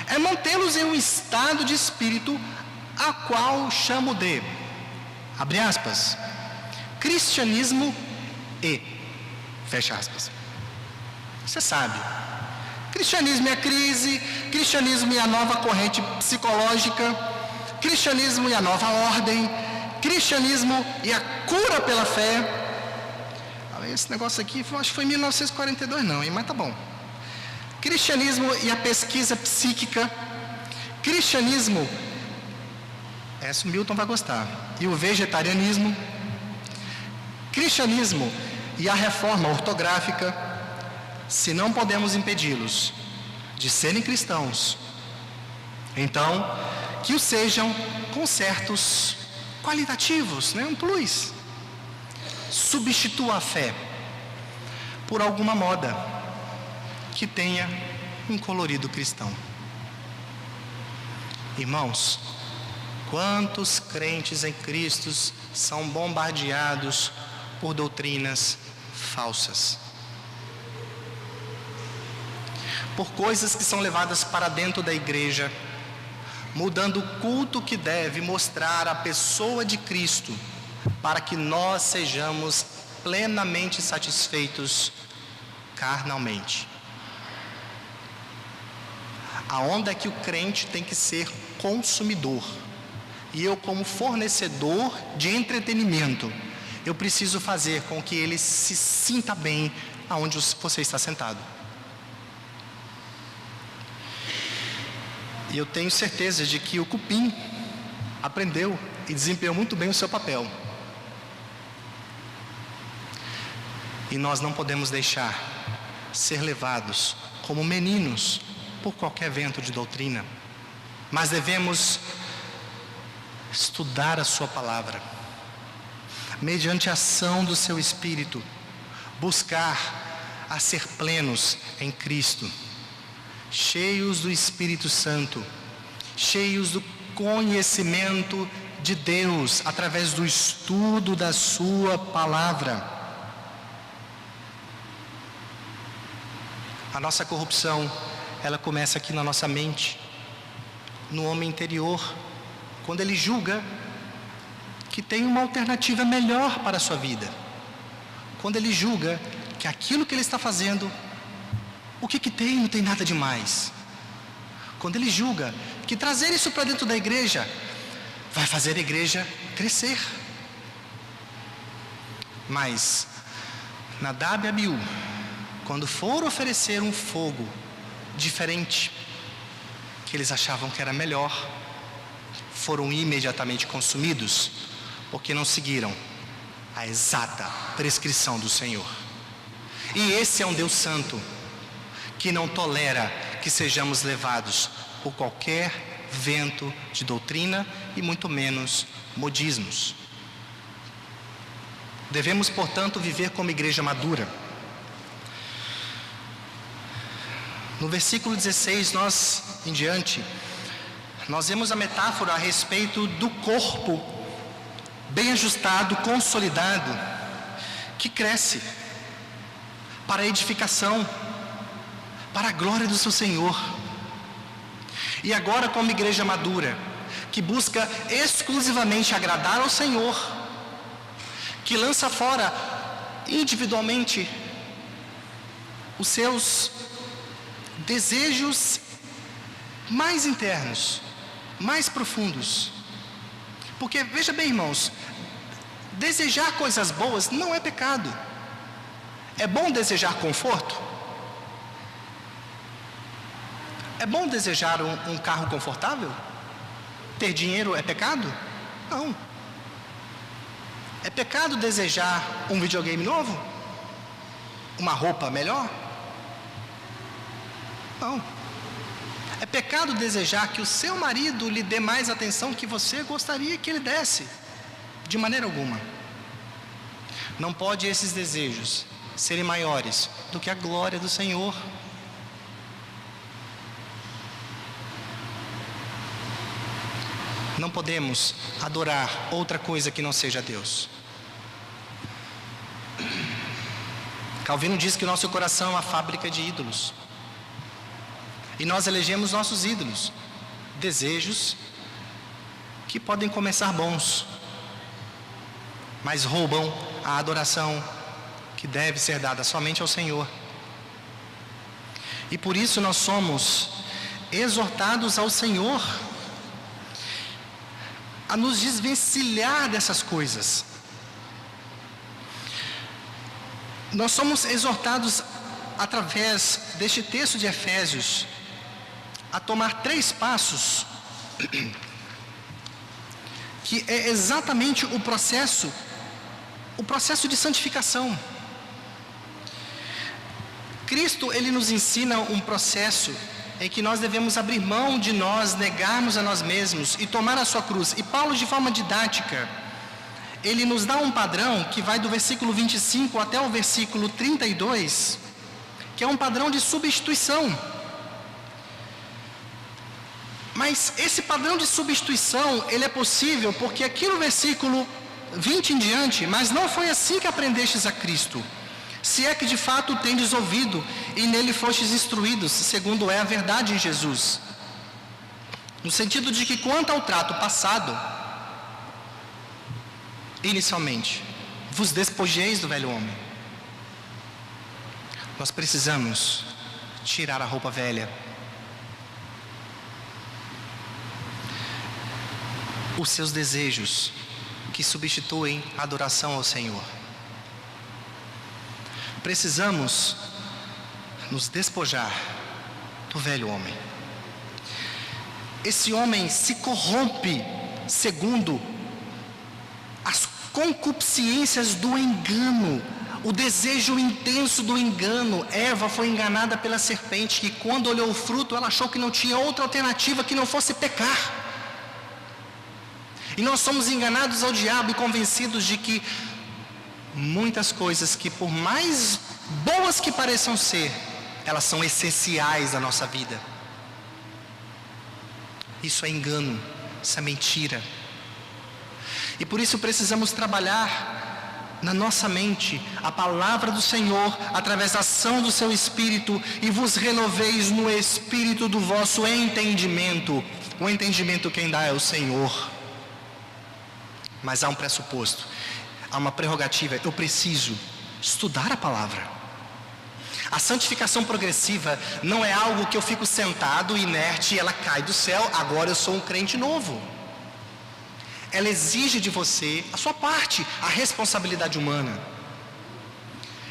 É mantê-los em um estado de espírito a qual chamo de, abre aspas, cristianismo e, fecha aspas. Você sabe, cristianismo é a crise, cristianismo é a nova corrente psicológica, cristianismo e a nova ordem, cristianismo e a cura pela fé. Esse negócio aqui, acho que foi em 1942 não, hein? Mas tá bom. Cristianismo e a pesquisa psíquica, cristianismo, essa o Milton vai gostar, e o vegetarianismo, cristianismo e a reforma ortográfica. Se não podemos impedi-los de serem cristãos, então que o sejam com certos qualitativos, né? Um plus. Substitua a fé por alguma moda que tenha um colorido cristão. Irmãos, quantos crentes em Cristo são bombardeados por doutrinas falsas, por coisas que são levadas para dentro da igreja, mudando o culto que deve mostrar a pessoa de Cristo, para que nós sejamos plenamente satisfeitos carnalmente. A onda é que o crente tem que ser consumidor, e eu, como fornecedor de entretenimento, eu preciso fazer com que ele se sinta bem aonde você está sentado. E eu tenho certeza de que o cupim aprendeu e desempenhou muito bem o seu papel. E nós não podemos deixar ser levados como meninos por qualquer vento de doutrina, mas devemos estudar a sua palavra, mediante a ação do seu Espírito, buscar a ser plenos em Cristo, cheios do Espírito Santo, cheios do conhecimento de Deus, através do estudo da sua palavra. A nossa corrupção, ela começa aqui na nossa mente, no homem interior, quando ele julga que tem uma alternativa melhor para a sua vida. quando ele julga que aquilo que ele está fazendo, o que tem, não tem nada demais. Quando ele julga que trazer isso para dentro da igreja vai fazer a igreja crescer. Mas Nadab e Abiú, quando foram oferecer um fogo diferente, que eles achavam que era melhor, foram imediatamente consumidos, porque não seguiram a exata prescrição do Senhor. E esse é um Deus santo, que não tolera que sejamos levados por qualquer vento de doutrina e muito menos modismos. Devemos, portanto, viver como igreja madura. No versículo 16, nós vemos a metáfora a respeito do corpo bem ajustado, consolidado, que cresce para a edificação, para a glória do seu Senhor. E agora, como igreja madura, que busca exclusivamente agradar ao Senhor, que lança fora individualmente os seus desejos mais internos, mais profundos. Porque, veja bem, irmãos, desejar coisas boas não é pecado. É bom desejar conforto? É bom desejar um carro confortável? Ter dinheiro é pecado? Não. É pecado desejar um videogame novo? Uma roupa melhor? Não. É pecado desejar que o seu marido lhe dê mais atenção que você gostaria que ele desse? De maneira alguma. Não pode esses desejos serem maiores do que a glória do Senhor. Não podemos adorar outra coisa que não seja Deus. Calvino diz que o nosso coração é uma fábrica de ídolos. E nós elegemos nossos ídolos, desejos que podem começar bons, mas roubam a adoração que deve ser dada somente ao Senhor. E por isso nós somos exortados ao Senhor a nos desvencilhar dessas coisas. Nós somos exortados através deste texto de Efésios a tomar 3 passos que é exatamente o processo de santificação. Cristo, ele nos ensina um processo em que nós devemos abrir mão de nós, negarmos a nós mesmos e tomar a sua cruz. E Paulo, de forma didática, ele nos dá um padrão que vai do versículo 25 até o versículo 32, que é um padrão de substituição. Mas esse padrão de substituição, ele é possível porque aqui no versículo 20 em diante, mas não foi assim que aprendestes a Cristo, se é que de fato tendes ouvido e nele fostes instruídos, segundo é a verdade em Jesus. No sentido de que quanto ao trato passado, inicialmente, vos despojeis do velho homem. Nós precisamos tirar a roupa velha. Os seus desejos que substituem a adoração ao Senhor. Precisamos nos despojar do velho homem. Esse homem se corrompe segundo as concupiscências do engano, o desejo intenso do engano. Eva foi enganada pela serpente, que quando olhou o fruto, ela achou que não tinha outra alternativa que não fosse pecar. E nós somos enganados ao diabo e convencidos de que muitas coisas que, por mais boas que pareçam ser, elas são essenciais à nossa vida. Isso é engano, isso é mentira. E por isso precisamos trabalhar na nossa mente a palavra do Senhor através da ação do seu Espírito, e vos renoveis no Espírito do vosso entendimento. O entendimento quem dá é o Senhor. Mas há um pressuposto, há uma prerrogativa. Eu preciso Estudar a palavra. A santificação progressiva não é algo que eu fico sentado, inerte, e ela cai do céu, agora eu sou um crente novo. Ela exige de você a sua parte, a responsabilidade humana.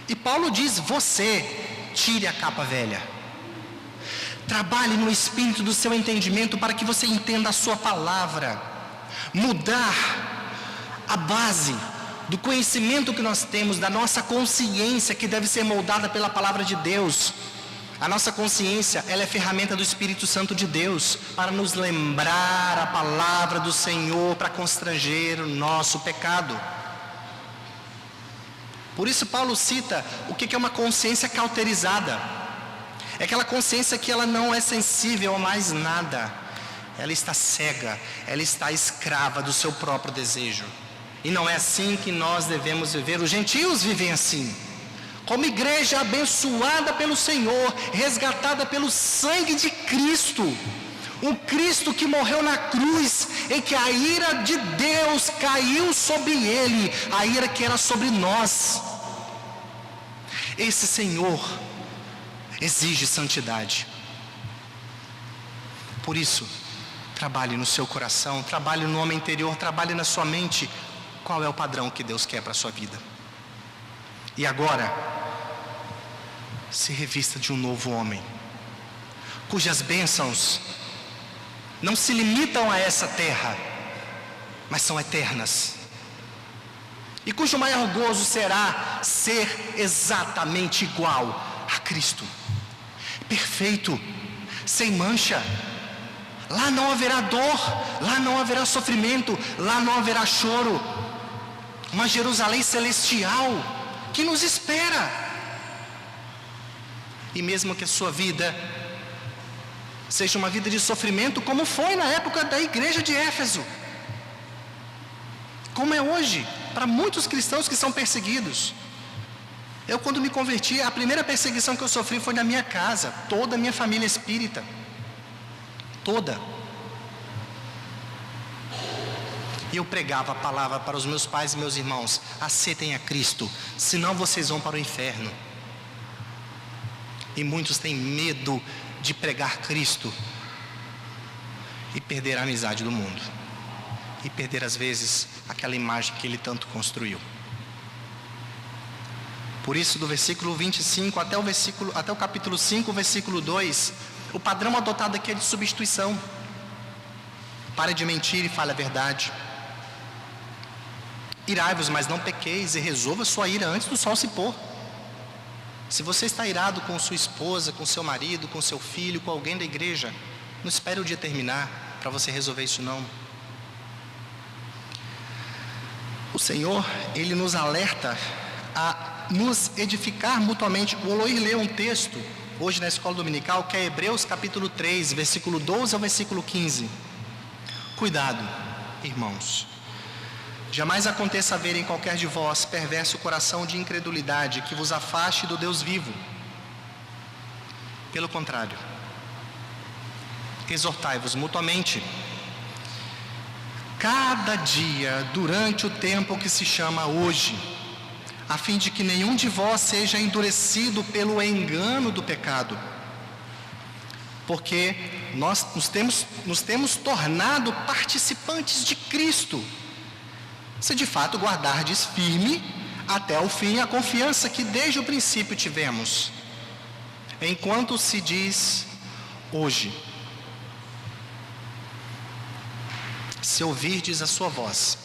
E Paulo diz, você tire a capa velha. Trabalhe no espírito do seu entendimento para que você entenda a sua palavra. Mudar a base do conhecimento que nós temos, da nossa consciência que deve ser moldada pela palavra de Deus. A nossa consciência, ela é ferramenta do Espírito Santo de Deus para nos lembrar a palavra do Senhor, para constranger o nosso pecado. Por isso Paulo cita o que é uma consciência cauterizada. É aquela consciência que ela não é sensível a mais nada. Ela está cega, ela está escrava do seu próprio desejo. E não é assim que nós devemos viver. Os gentios vivem assim. Como igreja abençoada pelo Senhor, resgatada pelo sangue de Cristo. Um Cristo que morreu na cruz, em que a ira de Deus caiu sobre ele, a ira que era sobre nós. Esse Senhor exige santidade. Por isso, trabalhe no seu coração, trabalhe no homem interior, trabalhe na sua mente. Qual é o padrão que Deus quer para a sua vida? E agora, se revista de um novo homem, cujas bênçãos não se limitam a essa terra, mas são eternas. E cujo maior gozo será ser exatamente igual a Cristo. Perfeito, sem mancha. Lá não haverá dor, lá não haverá sofrimento, lá não haverá choro. Uma Jerusalém celestial que nos espera. E mesmo que a sua vida seja uma vida de sofrimento, como foi na época da igreja de Éfeso, como é hoje para muitos cristãos que são perseguidos. Eu, quando me converti, a primeira perseguição que eu sofri foi na minha casa. Toda a minha família espírita, toda. E eu pregava a palavra para os meus pais e meus irmãos: aceitem a Cristo, senão vocês vão para o inferno. E muitos têm medo de pregar Cristo e perder a amizade do mundo, e perder às vezes aquela imagem que ele tanto construiu. Por isso, do versículo 25 até o capítulo 5, versículo 2, o padrão adotado aqui é de substituição. Pare de mentir e fale a verdade. Irai-vos, mas não pequeis, e resolva sua ira antes do sol se pôr. Se você está irado com sua esposa, com seu marido, com seu filho, com alguém da igreja, não espere o dia terminar para você resolver isso não. O Senhor, Ele nos alerta a nos edificar mutuamente. O Oloir leu um texto hoje na escola dominical, que é Hebreus capítulo 3, versículo 12 ao versículo 15. Cuidado, irmãos. Jamais aconteça haver em qualquer de vós perverso coração de incredulidade que vos afaste do Deus vivo. Pelo contrário, exortai-vos mutuamente, cada dia, durante o tempo que se chama hoje, a fim de que nenhum de vós seja endurecido pelo engano do pecado. Porque nós nos temos tornado participantes de Cristo, se de fato guardardes firme até o fim a confiança que desde o princípio tivemos. Enquanto se diz hoje: se ouvirdes a sua voz,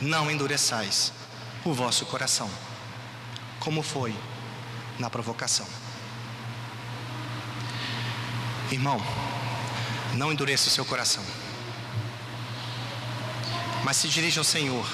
não endureçais o vosso coração, como foi na provocação. Irmão, não endureça o seu coração, mas se dirija ao Senhor